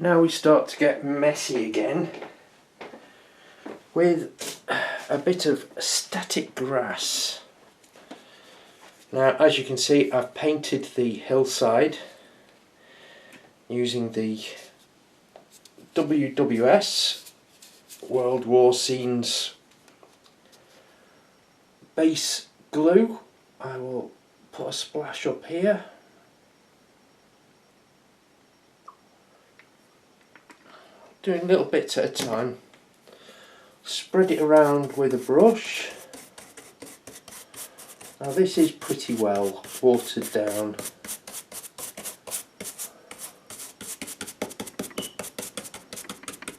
Now we start to get messy again with a bit of static grass. Now, as you can see, I've painted the hillside using the WWS World War Scenes base glue. I will put a splash up here. Doing little bits at a time. Spread it around with a brush. Now this is pretty well watered down.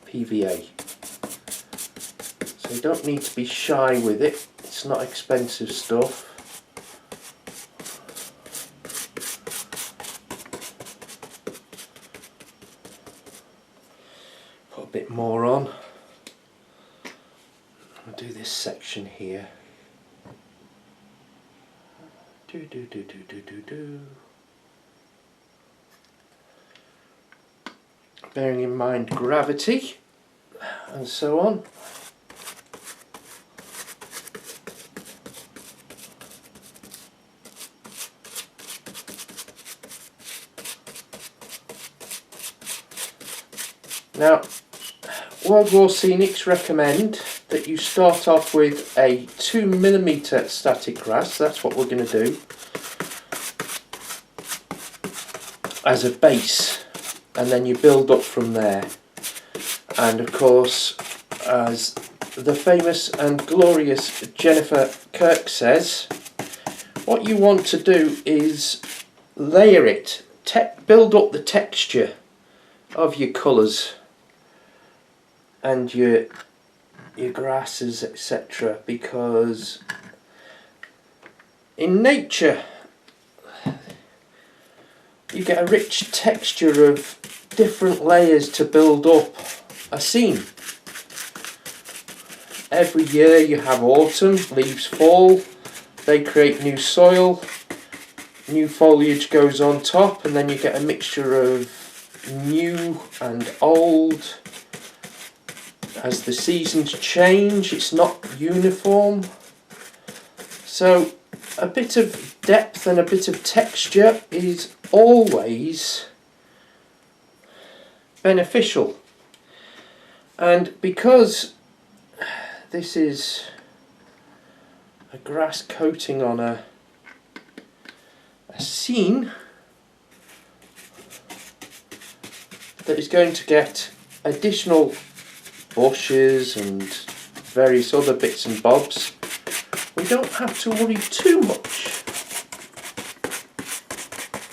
PVA. So you don't need to be shy with it. It's not expensive stuff. Put a bit more on. I'll do this section here. Bearing in mind gravity and so on. Now, World War Scenics recommend that you start off with a 2mm static grass. That's what we're going to do as a base, and then you build up from there. And of course, as the famous and glorious Jennifer Kirk says, what you want to do is layer it, build up the texture of your colours and your grasses, etc., because in nature you get a rich texture of different layers to build up a scene. Every year you have autumn, leaves fall, they create new soil, new foliage goes on top, and then you get a mixture of new and old. As the seasons change, it's not uniform. So a bit of depth and a bit of texture is always beneficial. And because this is a grass coating on a scene that is going to get additional bushes and various other bits and bobs, we don't have to worry too much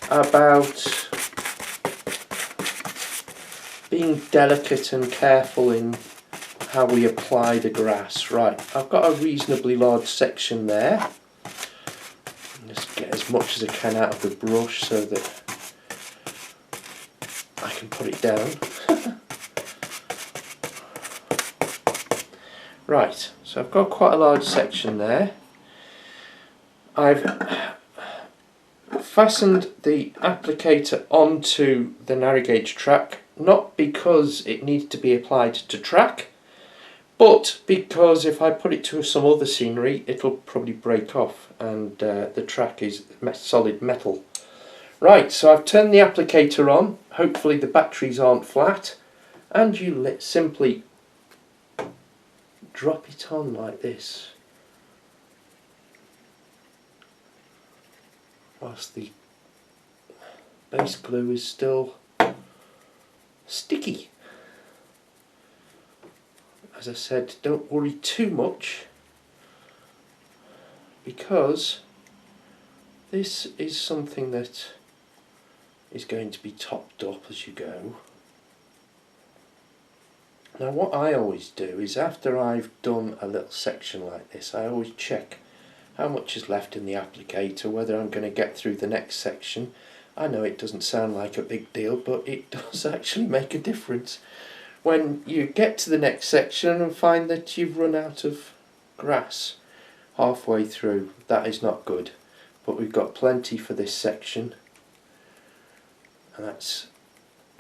about being delicate and careful in how we apply the grass. Right, I've got a reasonably large section there. Just get as much as I can out of the brush so that I can put it down. Right, so I've got quite a large section there. I've fastened the applicator onto the narrow gauge track, not because it needs to be applied to track, but because if I put it to some other scenery it'll probably break off, and the track is solid metal. Right, so I've turned the applicator on, hopefully the batteries aren't flat, and you simply drop it on like this whilst the base glue is still sticky. As I said, don't worry too much, because this is something that is going to be topped up as you go. Now what I always do is, after I've done a little section like this, I always check how much is left in the applicator, whether I'm going to get through the next section. I know it doesn't sound like a big deal, but it does actually make a difference when you get to the next section and find that you've run out of grass halfway through. That is not good, but we've got plenty for this section, and that's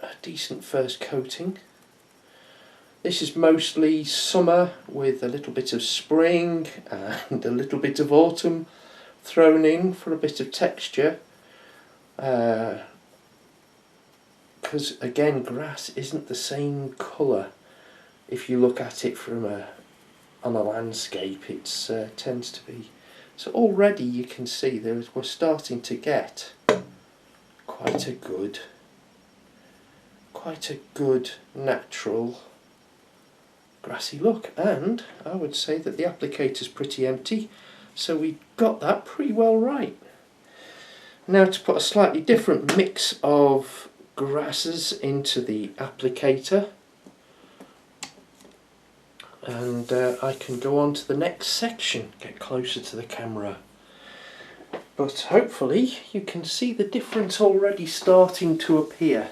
a decent first coating. This is mostly summer with a little bit of spring and a little bit of autumn thrown in for a bit of texture. Because again, grass isn't the same colour if you look at it from on a landscape. It tends to be. So already you can see we're starting to get quite a good natural grassy look, and I would say that the applicator's pretty empty, so we got that pretty well right. Now to put a slightly different mix of grasses into the applicator, and I can go on to the next section, get closer to the camera. But hopefully you can see the difference already starting to appear.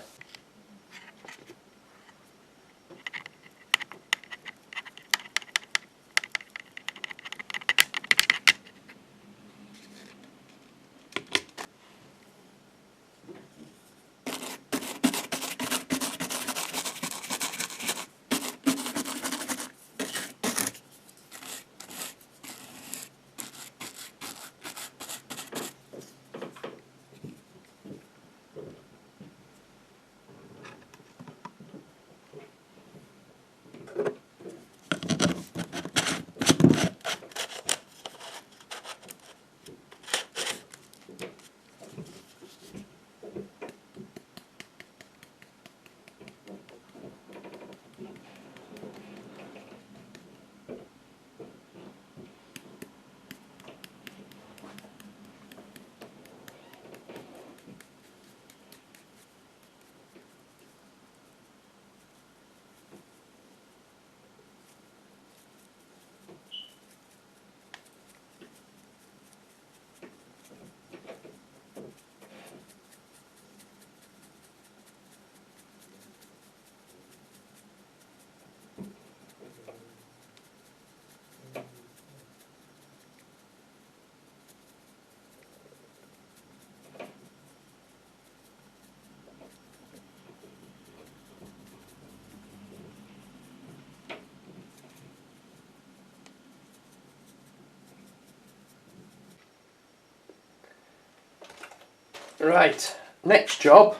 Right, next job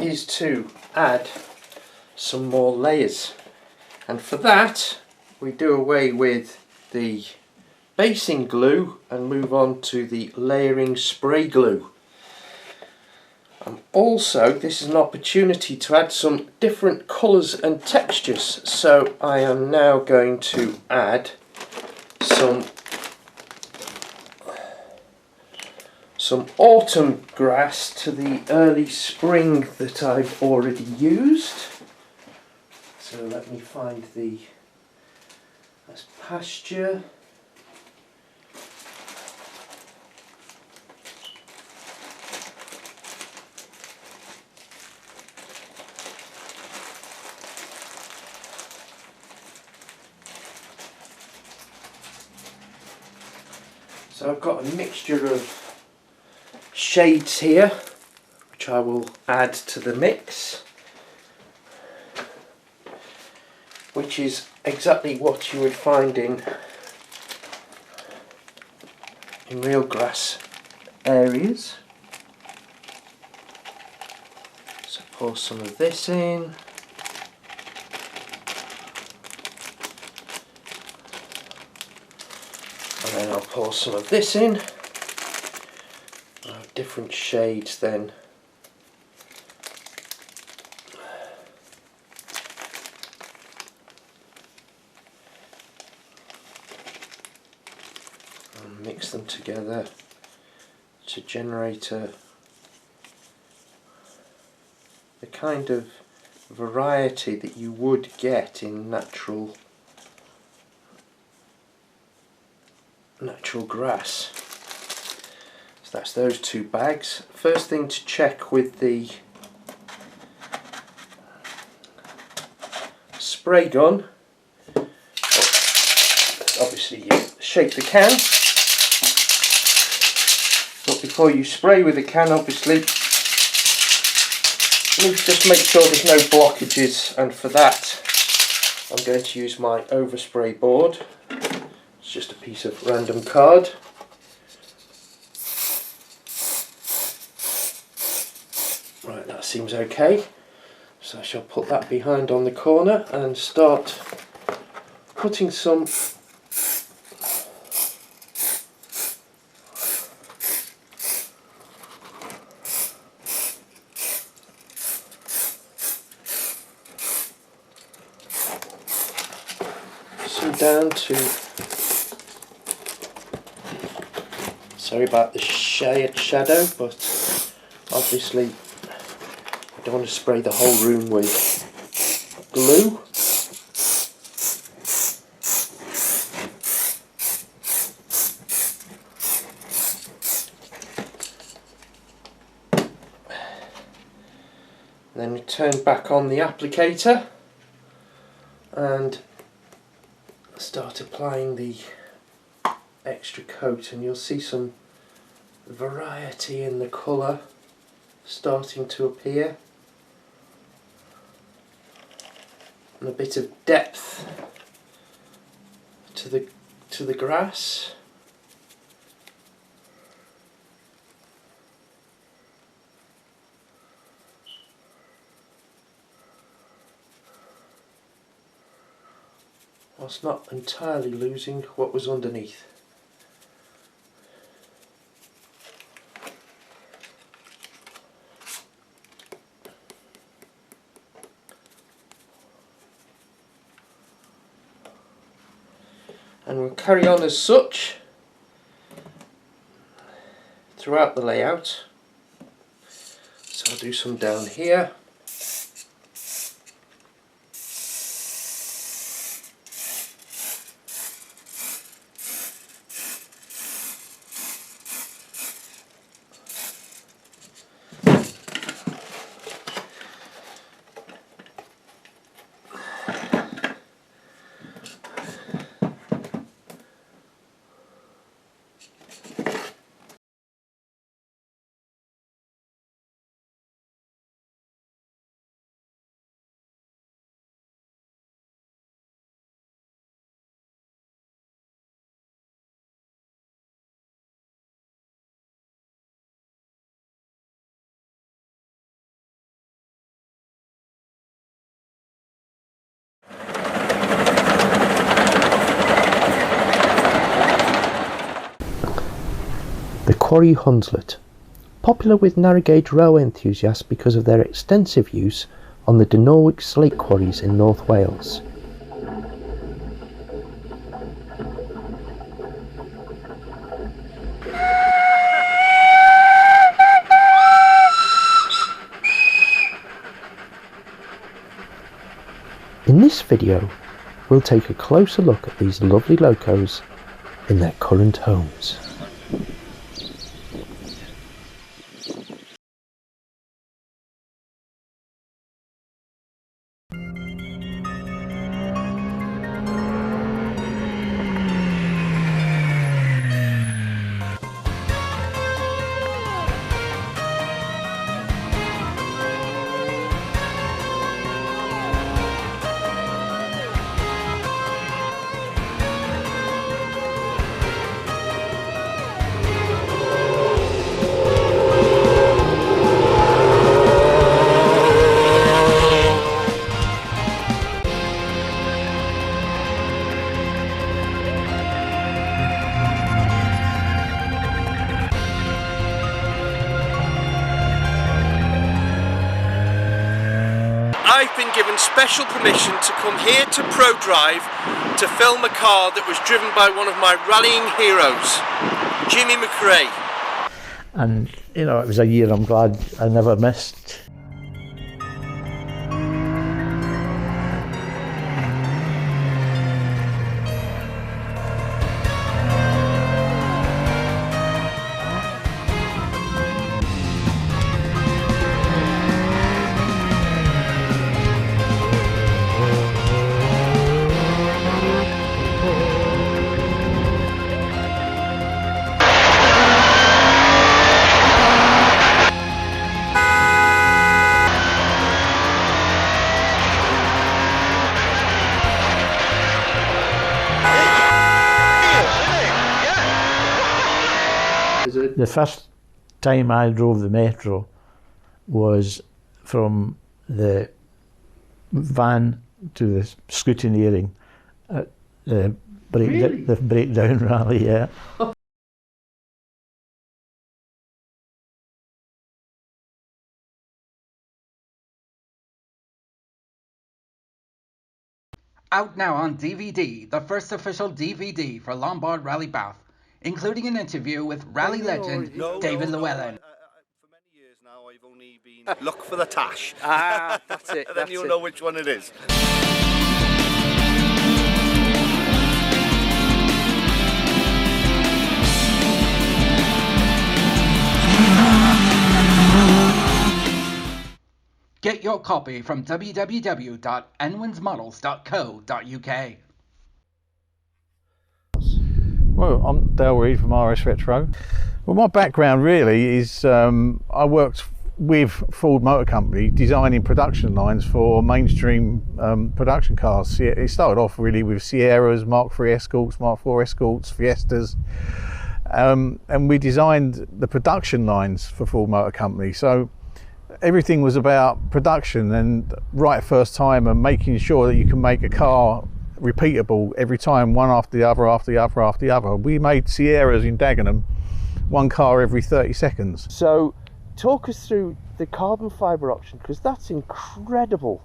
is to add some more layers, and for that we do away with the basing glue and move on to the layering spray glue. Also, this is an opportunity to add some different colours and textures, so I am now going to add some autumn grass to the early spring that I've already used. So let me find that's pasture. So I've got a mixture of shades here, which I will add to the mix, which is exactly what you would find in real grass areas. So pour some of this in. And then I'll pour some of this in. Different shades then. And mix them together to generate the kind of variety that you would get in natural grass. So that's those two bags. First thing to check with the spray gun, obviously you shake the can, but before you spray with the can, obviously need to just make sure there's no blockages, and for that I'm going to use my overspray board. It's just a piece of random card. Right, that seems okay. So I shall put that behind on the corner and start putting some down to, sorry about the shadow, but obviously I don't want to spray the whole room with glue. Then we turn back on the applicator and start applying the extra coat, and you'll see some variety in the colour starting to appear and a bit of depth to the grass. Whilst not entirely losing what was underneath. And we'll carry on as such throughout the layout. So I'll do some down here. The Quarry Hunslet, popular with narrow gauge railway enthusiasts because of their extensive use on the Dinorwic slate quarries in North Wales. In this video, we'll take a closer look at these lovely locos in their current homes. I've been given special permission to come here to ProDrive to film a car that was driven by one of my rallying heroes, Jimmy McRae. And you know, it was a year I'm glad I never missed. The first time I drove the metro was from the van to the scrutineering at the breakdown rally, yeah. Out now on DVD, the first official DVD for Lombard Rally Bath, including an interview with rally legend David Llewellyn. For many years now, I've only been look for the tash. Ah, that's it. Then you'll know which one it is. Get your copy from www.enwinsmodels.co.uk. Well, I'm Dale Reed from RS Retro. Well, my background really is I worked with Ford Motor Company designing production lines for mainstream production cars. It started off really with Sierras, Mark III Escorts, Mark IV Escorts, Fiestas, and we designed the production lines for Ford Motor Company. So everything was about production and right first time and making sure that you can make a car repeatable every time, one after the other, after the other, after the other. We made Sierras in Dagenham, one car every 30 seconds. So talk us through the carbon fibre option, because that's incredible.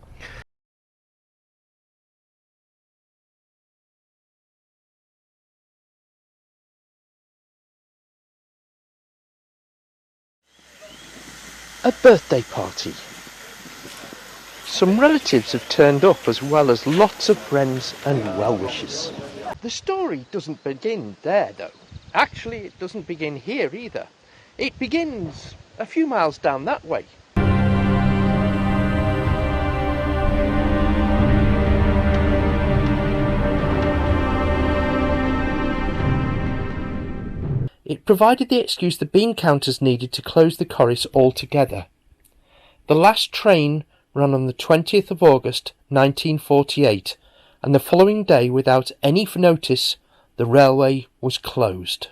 A birthday party. Some relatives have turned up, as well as lots of friends and well-wishers. The story doesn't begin there, though. Actually, it doesn't begin here either. It begins a few miles down that way. It provided the excuse the bean counters needed to close the Corris altogether. The last train ran on the 20th of August 1948, and the following day, without any notice, the railway was closed.